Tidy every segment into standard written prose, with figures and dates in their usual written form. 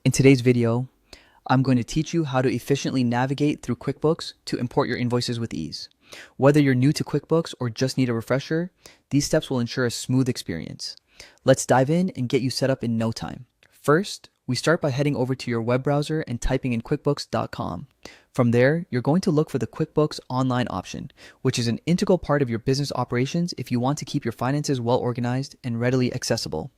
In today's video, I'm going to teach you how to efficiently navigate through QuickBooks to import your invoices with ease. Whether you're new to QuickBooks or just need a refresher, these steps will ensure a smooth experience. Let's dive in and get you set up in no time. First, we start by heading over to your web browser and typing in QuickBooks.com. From there, you're going to look for the QuickBooks Online option, which is an integral part of your business operations if you want to keep your finances well organized and readily accessible.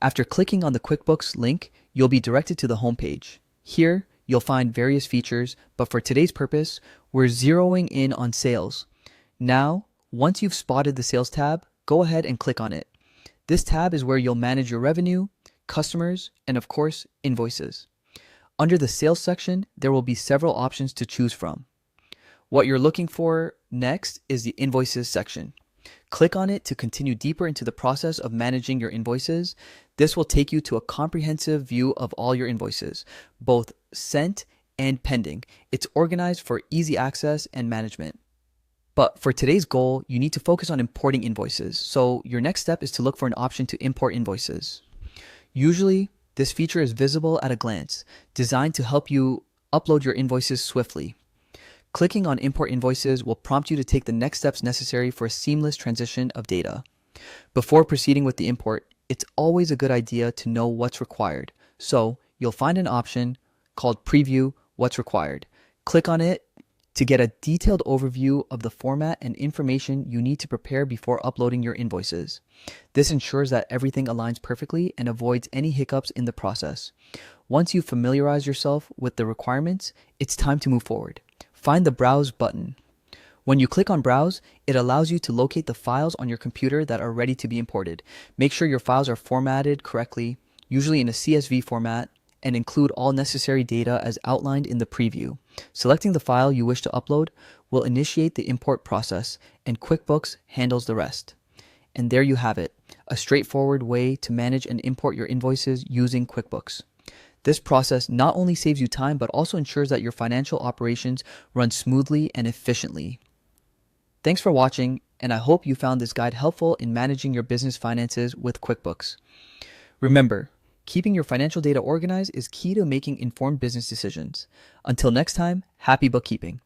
After clicking on the QuickBooks link, you'll be directed to the homepage. Here, you'll find various features, but for today's purpose, we're zeroing in on sales. Now, once you've spotted the sales tab, go ahead and click on it. This tab is where you'll manage your revenue, customers, and of course, invoices. Under the sales section, there will be several options to choose from. What you're looking for next is the invoices section. Click on it to continue deeper into the process of managing your invoices. This will take you to a comprehensive view of all your invoices, both sent and pending. It's organized for easy access and management. But for today's goal, you need to focus on importing invoices. So your next step is to look for an option to import invoices. Usually, this feature is visible at a glance, designed to help you upload your invoices swiftly. Clicking on Import Invoices will prompt you to take the next steps necessary for a seamless transition of data. Before proceeding with the import, it's always a good idea to know what's required. So you'll find an option called Preview What's Required. Click on it to get a detailed overview of the format and information you need to prepare before uploading your invoices. This ensures that everything aligns perfectly and avoids any hiccups in the process. Once you familiarize yourself with the requirements, it's time to move forward. Find the Browse button. When you click on Browse, it allows you to locate the files on your computer that are ready to be imported. Make sure your files are formatted correctly, usually in a CSV format, and include all necessary data as outlined in the preview. Selecting the file you wish to upload will initiate the import process, and QuickBooks handles the rest. And there you have it, a straightforward way to manage and import your invoices using QuickBooks. This process not only saves you time, but also ensures that your financial operations run smoothly and efficiently. Thanks for watching, and I hope you found this guide helpful in managing your business finances with QuickBooks. Remember, keeping your financial data organized is key to making informed business decisions. Until next time, happy bookkeeping.